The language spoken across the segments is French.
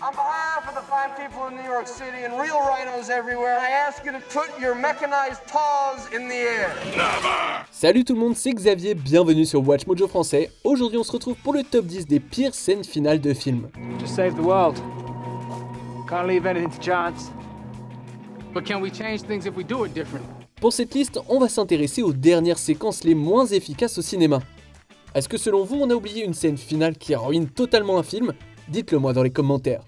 On behalf of the fine people of New York City and real rhinos everywhere, I ask you to put your mechanized paws in the air. Salut tout le monde, c'est Xavier, bienvenue sur Watch Mojo français. Aujourd'hui on se retrouve pour le top 10 des pires scènes finales de films. Just save the world. Can't leave anything to chance. But can we change things if we do it different? Pour cette liste, on va s'intéresser aux dernières séquences les moins efficaces au cinéma. Est-ce que selon vous, on a oublié une scène finale qui ruine totalement un film ? Dites-le moi dans les commentaires.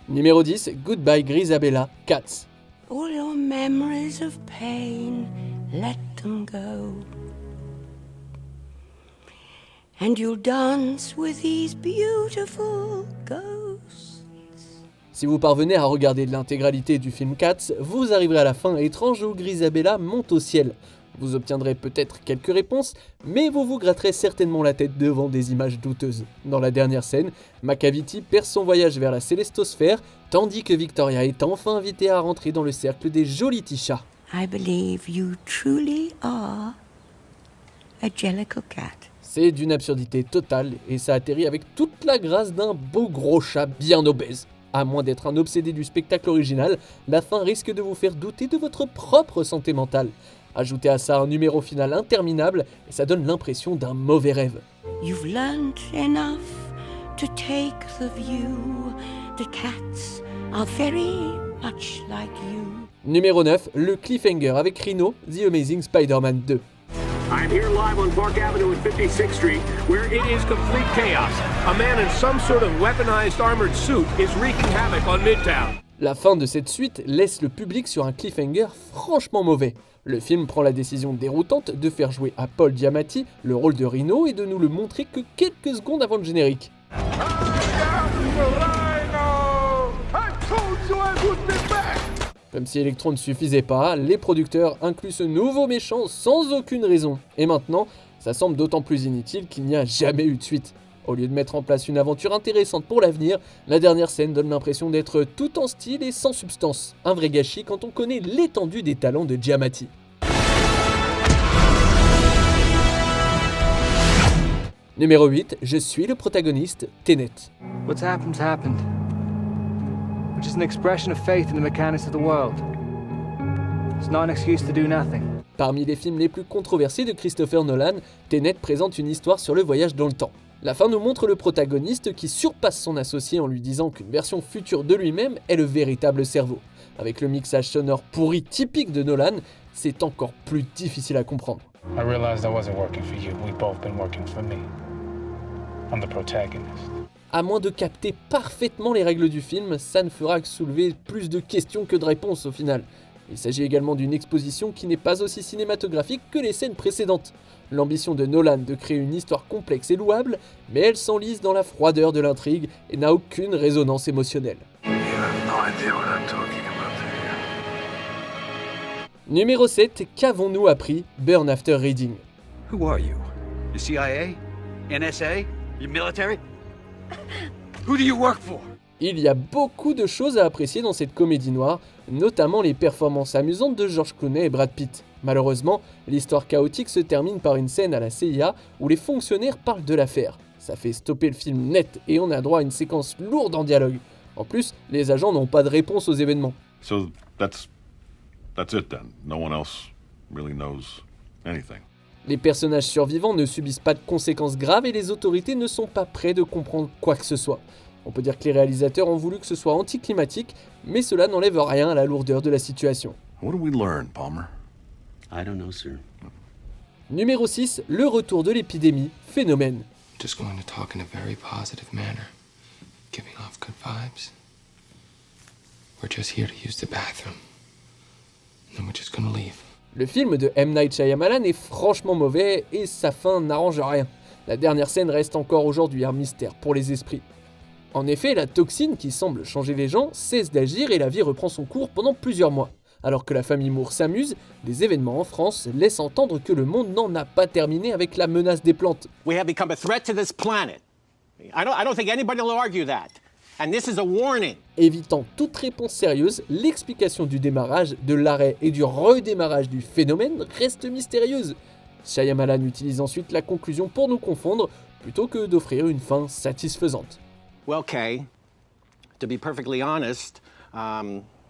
Numéro 10, Goodbye Grisabella, Cats. All your memories of pain, let them go. And you'll dance with these beautiful ghosts. Si vous parvenez à regarder l'intégralité du film Cats, vous arriverez à la fin étrange où Grisabella monte au ciel. Vous obtiendrez peut-être quelques réponses, mais vous vous gratterez certainement la tête devant des images douteuses. Dans la dernière scène, Macavity perd son voyage vers la Célestosphère, tandis que Victoria est enfin invitée à rentrer dans le cercle des jolis Tisha. I believe you truly are a Jellicle cat. C'est d'une absurdité totale, et ça atterrit avec toute la grâce d'un beau gros chat bien obèse. À moins d'être un obsédé du spectacle original, la fin risque de vous faire douter de votre propre santé mentale. Ajoutez à ça un numéro final interminable et ça donne l'impression d'un mauvais rêve. You've learned enough to take the view. The cats are very much like you. Numéro 9, le cliffhanger avec Rhino, The Amazing Spider-Man 2. I'm here live on Park Avenue at 56th Street, where it is complete chaos. A man in some sort of weaponized armored suit is wreaking havoc on Midtown. La fin de cette suite laisse le public sur un cliffhanger franchement mauvais. Le film prend la décision déroutante de faire jouer à Paul Giamatti le rôle de Rhino et de nous le montrer que quelques secondes avant le générique. Comme si Electro ne suffisait pas, les producteurs incluent ce nouveau méchant sans aucune raison. Et maintenant, ça semble d'autant plus inutile qu'il n'y a jamais eu de suite. Au lieu de mettre en place une aventure intéressante pour l'avenir, la dernière scène donne l'impression d'être tout en style et sans substance. Un vrai gâchis quand on connaît l'étendue des talents de Giamatti. Numéro 8, je suis le protagoniste, Tenet. What's happened's happened. Which is an expression of faith in the mechanics of the world. It's not an excuse to do nothing. Parmi les films les plus controversés de Christopher Nolan, Tenet présente une histoire sur le voyage dans le temps. La fin nous montre le protagoniste qui surpasse son associé en lui disant qu'une version future de lui-même est le véritable cerveau. Avec le mixage sonore pourri typique de Nolan, c'est encore plus difficile à comprendre. I realized I wasn't working for you. We've both been working for me. I'm the protagonist. À moins de capter parfaitement les règles du film, ça ne fera que soulever plus de questions que de réponses au final. Il s'agit également d'une exposition qui n'est pas aussi cinématographique que les scènes précédentes. L'ambition de Nolan de créer une histoire complexe est louable, mais elle s'enlise dans la froideur de l'intrigue et n'a aucune résonance émotionnelle. Numéro 7, qu'avons-nous appris? Burn After Reading. Who are you? The CIA? NSA? You military? Who do you work for? Il y a beaucoup de choses à apprécier dans cette comédie noire, notamment les performances amusantes de George Clooney et Brad Pitt. Malheureusement, l'histoire chaotique se termine par une scène à la CIA où les fonctionnaires parlent de l'affaire. Ça fait stopper le film net et on a droit à une séquence lourde en dialogue. En plus, les agents n'ont pas de réponse aux événements. So that's it then. No one else really knows anything. Les personnages survivants ne subissent pas de conséquences graves et les autorités ne sont pas prêts de comprendre quoi que ce soit. On peut dire que les réalisateurs ont voulu que ce soit anticlimatique, mais cela n'enlève rien à la lourdeur de la situation. What did we learn, Palmer? I don't know, sir. Numéro 6, le retour de l'épidémie, Phénomène. Just going to talk in a very positive manner, giving off good vibes. We're just here to use the bathroom. And we're just gonna leave. Le film de M. Night Shyamalan est franchement mauvais et sa fin n'arrange rien. La dernière scène reste encore aujourd'hui un mystère pour les esprits. En effet, la toxine qui semble changer les gens cesse d'agir et la vie reprend son cours pendant plusieurs mois. Alors que la famille Moore s'amuse, des événements en France laissent entendre que le monde n'en a pas terminé avec la menace des plantes. We have become a threat to this planet. I don't think anybody will argue that. And this is a warning. Évitant toute réponse sérieuse, l'explication du démarrage, de l'arrêt et du redémarrage du phénomène reste mystérieuse. Shyamalan utilise ensuite la conclusion pour nous confondre, plutôt que d'offrir une fin satisfaisante. Well, Kay, to be perfectly honest,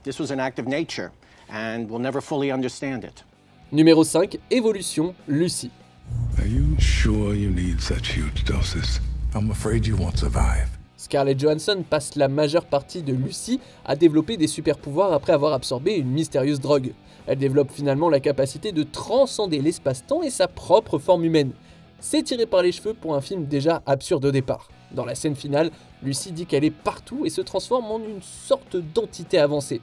this was an act of nature, and we'll never fully understand it. Numéro 5, Évolution, Lucy. Are you sure you need such huge doses? I'm afraid you won't survive. Scarlett Johansson passe la majeure partie de Lucy à développer des super-pouvoirs après avoir absorbé une mystérieuse drogue. Elle développe finalement la capacité de transcender l'espace-temps et sa propre forme humaine. C'est tiré par les cheveux pour un film déjà absurde au départ. Dans la scène finale, Lucy dit qu'elle est partout et se transforme en une sorte d'entité avancée.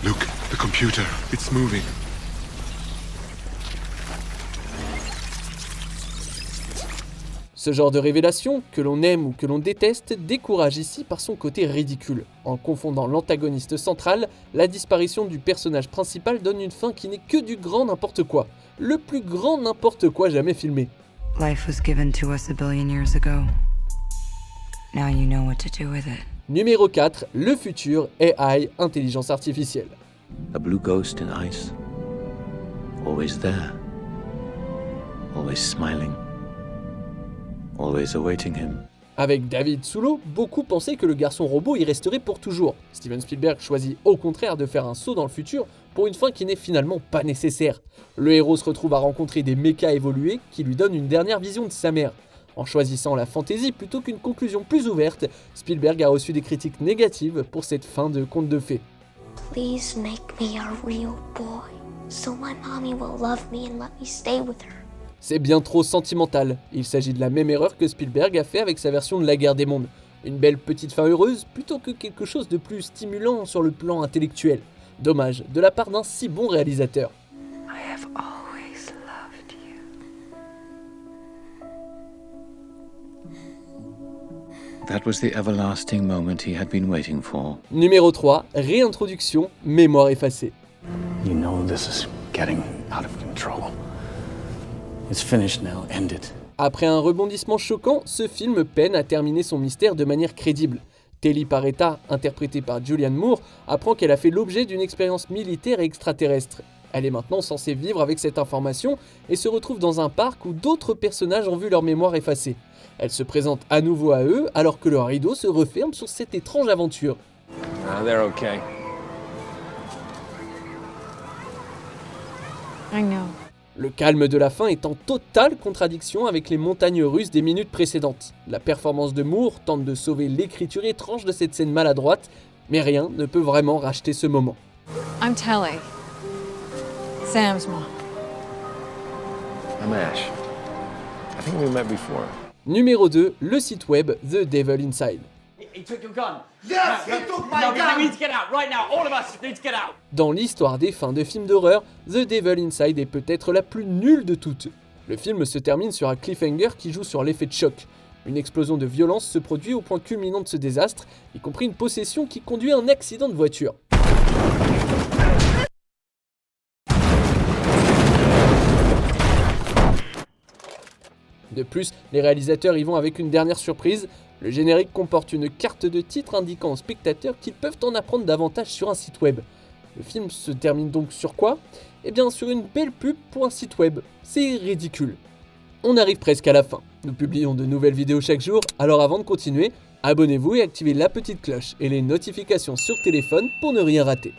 Look, the computer, it's moving. Ce genre de révélation, que l'on aime ou que l'on déteste, décourage ici par son côté ridicule. En confondant l'antagoniste central, la disparition du personnage principal donne une fin qui n'est que du grand n'importe quoi. Le plus grand n'importe quoi jamais filmé. Life was given to us a billion years ago. Now you know what to do with it. Numéro 4, le futur AI, intelligence artificielle. A blue ghost in ice. Always there. Always smiling. Always awaiting him. Avec David Soulo, beaucoup pensaient que le garçon robot y resterait pour toujours. Steven Spielberg choisit au contraire de faire un saut dans le futur pour une fin qui n'est finalement pas nécessaire. Le héros se retrouve à rencontrer des mechas évolués qui lui donnent une dernière vision de sa mère. En choisissant la fantaisie plutôt qu'une conclusion plus ouverte, Spielberg a reçu des critiques négatives pour cette fin de conte de fées. Please make me a real boy, so my mommy will love me and let me stay with her. C'est bien trop sentimental. Il s'agit de la même erreur que Spielberg a fait avec sa version de La Guerre des Mondes. Une belle petite fin heureuse plutôt que quelque chose de plus stimulant sur le plan intellectuel. Dommage, de la part d'un si bon réalisateur. I have always loved you. That was the everlasting moment he had been waiting for. Numéro 3, réintroduction, mémoire effacée. You know this is getting out of control. It's finished now, end it. Après un rebondissement choquant, ce film peine à terminer son mystère de manière crédible. Telly Paretta, interprétée par Julianne Moore, apprend qu'elle a fait l'objet d'une expérience militaire et extraterrestre. Elle est maintenant censée vivre avec cette information et se retrouve dans un parc où d'autres personnages ont vu leur mémoire effacée. Elle se présente à nouveau à eux alors que le rideau se referme sur cette étrange aventure. They're okay. I know. Le calme de la fin est en totale contradiction avec les montagnes russes des minutes précédentes. La performance de Moore tente de sauver l'écriture étrange de cette scène maladroite, mais rien ne peut vraiment racheter ce moment. I'm Telly. Sam's mom. I'm Ash. I think we met before. Numéro 2, le site web The Devil Inside. He took your gun. Yes, he took my gun. We need to get out right now. All of us need to get out. Dans l'histoire des fins de films d'horreur, The Devil Inside est peut-être la plus nulle de toutes. Le film se termine sur un cliffhanger qui joue sur l'effet de choc. Une explosion de violence se produit au point culminant de ce désastre, y compris une possession qui conduit à un accident de voiture. De plus, les réalisateurs y vont avec une dernière surprise. Le générique comporte une carte de titre indiquant aux spectateurs qu'ils peuvent en apprendre davantage sur un site web. Le film se termine donc sur quoi ? Eh bien sur une belle pub pour un site web. C'est ridicule. On arrive presque à la fin. Nous publions de nouvelles vidéos chaque jour, alors avant de continuer, abonnez-vous et activez la petite cloche et les notifications sur téléphone pour ne rien rater.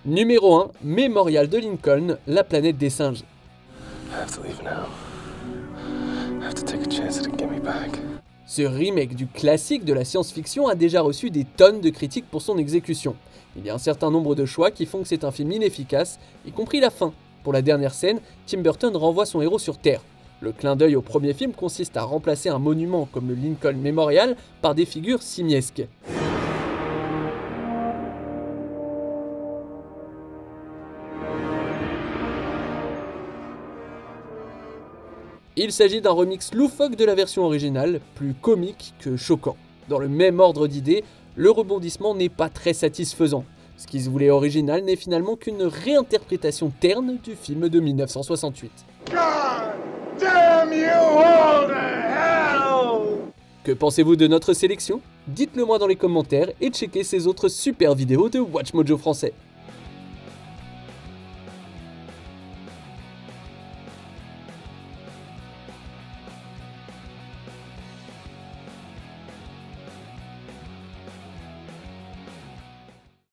Numéro 1, Mémorial de Lincoln, la planète des singes. I have to leave now. I have to take a chance at it, get me back. Ce remake du classique de la science-fiction a déjà reçu des tonnes de critiques pour son exécution. Il y a un certain nombre de choix qui font que c'est un film inefficace, y compris la fin. Pour la dernière scène, Tim Burton renvoie son héros sur Terre. Le clin d'œil au premier film consiste à remplacer un monument comme le Lincoln Memorial par des figures simiesques. Il s'agit d'un remix loufoque de la version originale, plus comique que choquant. Dans le même ordre d'idées, le rebondissement n'est pas très satisfaisant. Ce qui se voulait original n'est finalement qu'une réinterprétation terne du film de 1968. God damn you all to hell! Que pensez-vous de notre sélection ? Dites-le moi dans les commentaires et checkez ces autres super vidéos de WatchMojo français.